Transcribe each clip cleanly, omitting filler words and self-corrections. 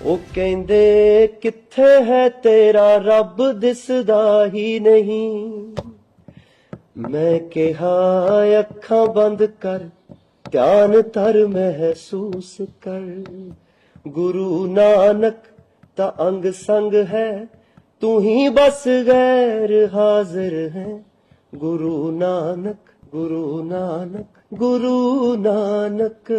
ਉਹ ਕਹਿੰਦੇ ਕਿੱਥੇ ਹੈ ਤੇਰਾ ਰੱਬ ਦਿਸਦਾ ਹੀ ਨਹੀਂ। ਮੈਂ ਕਿਹਾ ਅੱਖਾਂ ਬੰਦ ਕਰ ਧਿਆਨ ਧਰ ਮਹਿਸੂਸ ਕਰ। ਗੁਰੂ ਨਾਨਕ ਤਾਂ ਅੰਗ ਸੰਗ ਹੈ ਤੂੰ ਹੀ ਬਸ ਗੈਰ ਹਾਜ਼ਰ ਹੈ। गुरु नानक गुरु नानक गुरु नानक।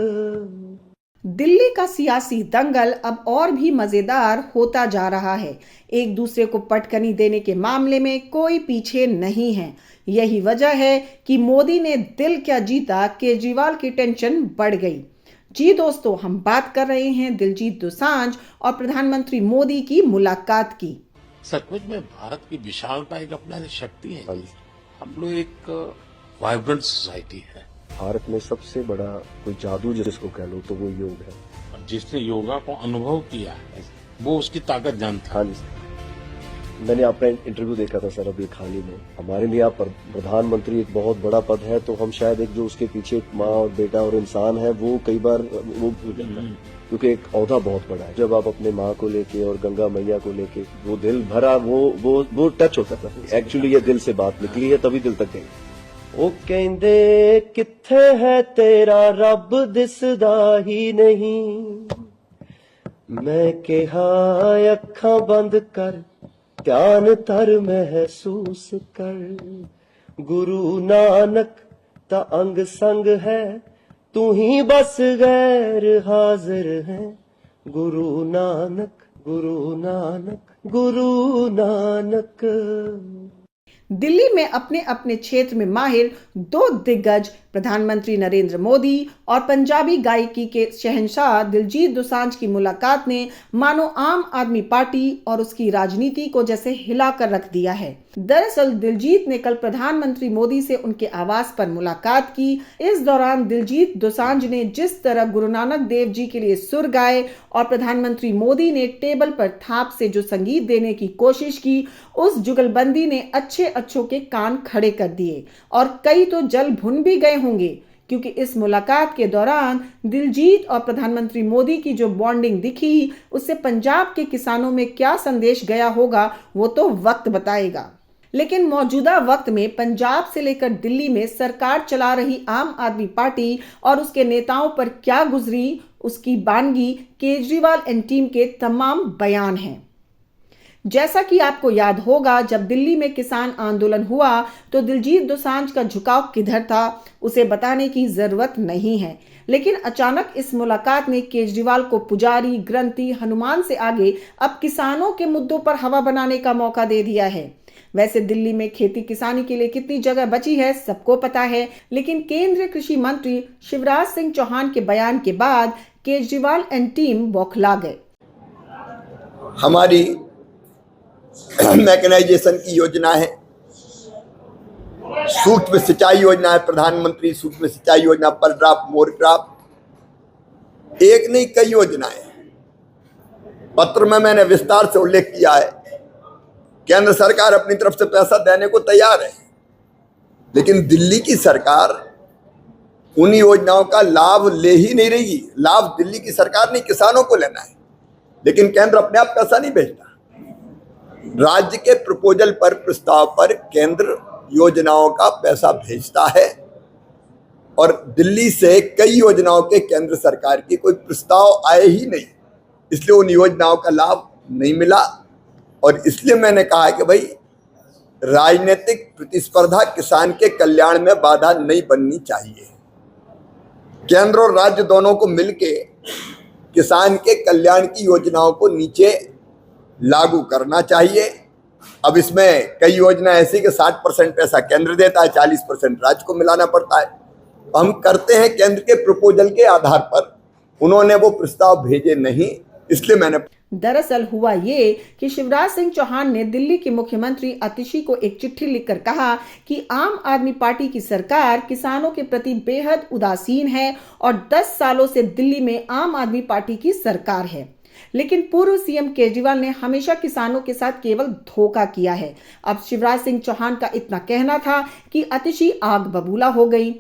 दिल्ली का सियासी दंगल अब और भी मजेदार होता जा रहा है। एक दूसरे को पटकनी देने के मामले में कोई पीछे नहीं है। यही वजह है कि मोदी ने दिल क्या जीता, केजरीवाल की टेंशन बढ़ गई। जी दोस्तों, हम बात कर रहे हैं दिलजीत दोसांझ और प्रधानमंत्री मोदी की मुलाकात की। सचमुच में भारत की विशालता एक अपना शक्ति है। हम लोग एक वाइब्रेंट सोसाइटी है। भारत में सबसे बड़ा कोई जादू जिसको कह लो तो वो योग है। और जिसने योगा को अनुभव किया है वो उसकी ताकत जानता है। हाँ जी, मैंने आपका इंटरव्यू देखा था सर अभी हाल ही में। हमारे लिए आप प्रधानमंत्री एक बहुत बड़ा पद है, तो हम शायद एक जो उसके पीछे एक माँ और बेटा और इंसान है वो कई बार वो भूल जाता है, क्योंकि एक औहदा बहुत बड़ा है। जब आप अपने माँ को लेके और गंगा मैया को लेके वो दिल भरा वो टच होता था। एक्चुअली ये दिल से बात निकली है तभी दिल तक गई। ਉਹ ਕਹਿੰਦੇ ਕਿੱਥੇ ਹੈ ਤੇਰਾ ਰੱਬ ਦਿਸਦਾ ਹੀ ਨਹੀਂ। ਮੈਂ ਕਿਹਾ ਅੱਖਾਂ ਬੰਦ ਕਰ ਧਿਆਨ ਧਰ ਮਹਿਸੂਸ ਕਰ। ਗੁਰੂ ਨਾਨਕ ਤਾਂ ਅੰਗ ਸੰਗ ਹੈ ਤੂੰ ਹੀ ਬਸ ਗੈਰ ਹਾਜ਼ਰ ਹੈ। ਗੁਰੂ ਨਾਨਕ ਗੁਰੂ नानक गुरु नानक। दिल्ली में अपने अपने क्षेत्र में माहिर दो दिग्गज प्रधानमंत्री नरेंद्र मोदी और पंजाबी गायकी के शहंशाह दिलजीत दोसांझ की मुलाकात ने मानो आम आदमी पार्टी और उसकी राजनीति को जैसे हिलाकर रख दिया है। दरअसल दिलजीत ने कल प्रधानमंत्री मोदी से उनके आवास पर मुलाकात की। इस दौरान दिलजीत दोसांझ ने जिस तरह गुरु नानक देव जी के लिए सुर गाए और प्रधानमंत्री मोदी ने टेबल पर थाप से जो संगीत देने की कोशिश की, उस जुगलबंदी ने अच्छों के कान खड़े कर दिए और कई तो जल भुन भी गए होंगे, क्योंकि इस मुलाकात के दौरान दिलजीत और प्रधानमंत्री मोदी की जो बॉन्डिंग दिखी उससे पंजाब के किसानों में क्या संदेश गया होगा वो तो वक्त बताएगा। लेकिन मौजूदा वक्त में पंजाब से लेकर दिल्ली में सरकार चला रही आम आदमी पार्टी और उसके नेताओं पर क्या गुजरी उसकी बानगी केजरीवाल एंड टीम के तमाम बयान हैं। जैसा कि आपको याद होगा, जब दिल्ली में किसान आंदोलन हुआ तो दिलजीत दोसांझ का झुकाव किधर था उसे बताने की जरूरत नहीं है। लेकिन अचानक इस मुलाकात ने केजरीवाल को पुजारी, ग्रंथी, हनुमान से आगे अब किसानों के मुद्दों पर हवा बनाने का मौका दे दिया है। वैसे दिल्ली में खेती किसानी के लिए कितनी जगह बची है सबको पता है, लेकिन केंद्रीय कृषि मंत्री शिवराज सिंह चौहान के बयान के बाद केजरीवाल एंड टीम बौखला गए। हमारी मैकेनाइजेशन की योजना है, सूक्ष्म सिंचाई योजना है, प्रधानमंत्री सूक्ष्म सिंचाई योजना, पर ड्राफ्ट मोर ड्राफ्ट, एक नहीं कई योजनाएं। पत्र में मैंने विस्तार से उल्लेख किया है। केंद्र सरकार अपनी तरफ से पैसा देने को तैयार है, लेकिन दिल्ली की सरकार उन योजनाओं का लाभ ले ही नहीं रही। लाभ दिल्ली की सरकार नहीं, किसानों को लेना है, लेकिन केंद्र अपने आप पैसा नहीं भेजता। राज्य के प्रपोजल पर, प्रस्ताव पर केंद्र योजनाओं का पैसा भेजता है और दिल्ली से कई योजनाओं के केंद्र सरकार की कोई प्रस्ताव आए ही नहीं, इसलिए उन योजनाओं का लाभ नहीं मिला। और इसलिए मैंने कहा कि भाई राजनीतिक प्रतिस्पर्धा किसान के कल्याण में बाधा नहीं बननी चाहिए। केंद्र और राज्य दोनों को मिलके किसान के कल्याण की योजनाओं को नीचे लागू करना चाहिए। अब इसमें कई योजना ऐसी कि 60% पैसा केंद्र देता है, 40% राज्य को मिलाना पड़ता है। हम करते हैं केंद्र के प्रपोजल के आधार पर, उन्होंने वो प्रस्ताव भेजे नहीं, इसलिए मैंने। दरअसल हुआ ये कि शिवराज सिंह चौहान ने दिल्ली के मुख्यमंत्री आतिशी को एक चिट्ठी लिखकर कहा कि आम आदमी पार्टी की सरकार किसानों के प्रति बेहद उदासीन है और 10 सालों से दिल्ली में आम आदमी पार्टी की सरकार है। लेकिन पूर्व सीएम केजरीवाल ने हमेशा किसानों के साथ केवल धोखा किया है। अब शिवराज सिंह चौहान का इतना कहना था कि आतिशी आग बबूला हो गई।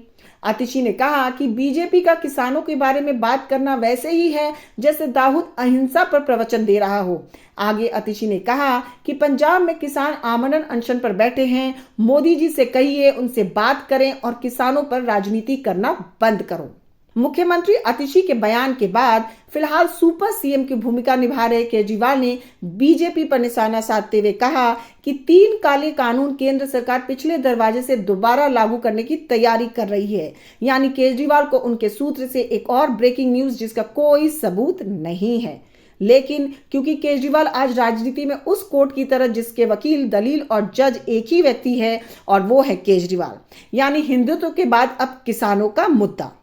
आतिशी ने कहा कि बीजेपी का किसानों के बारे में बात करना वैसे ही है जैसे दाऊद अहिंसा पर प्रवचन दे रहा हो। आगे आतिशी ने कहा कि पंजाब में किसान आमरण अनशन पर बैठे हैं, मोदी जी से कहिए उनसे बात करें और किसानों पर राजनीति करना बंद करो। मुख्यमंत्री आतिशी के बयान के बाद फिलहाल सुपर सीएम की भूमिका निभा रहे केजरीवाल ने बीजेपी पर निशाना साधते हुए कहा कि 3 काले कानून केंद्र सरकार पिछले दरवाजे से दोबारा लागू करने की तैयारी कर रही है। यानी केजरीवाल को उनके सूत्र से एक और ब्रेकिंग न्यूज जिसका कोई सबूत नहीं है, लेकिन क्योंकि केजरीवाल आज राजनीति में उस कोर्ट की तरह जिसके वकील, दलील और जज एक ही व्यक्ति है और वो है केजरीवाल, यानी हिंदुत्व के बाद अब किसानों का मुद्दा।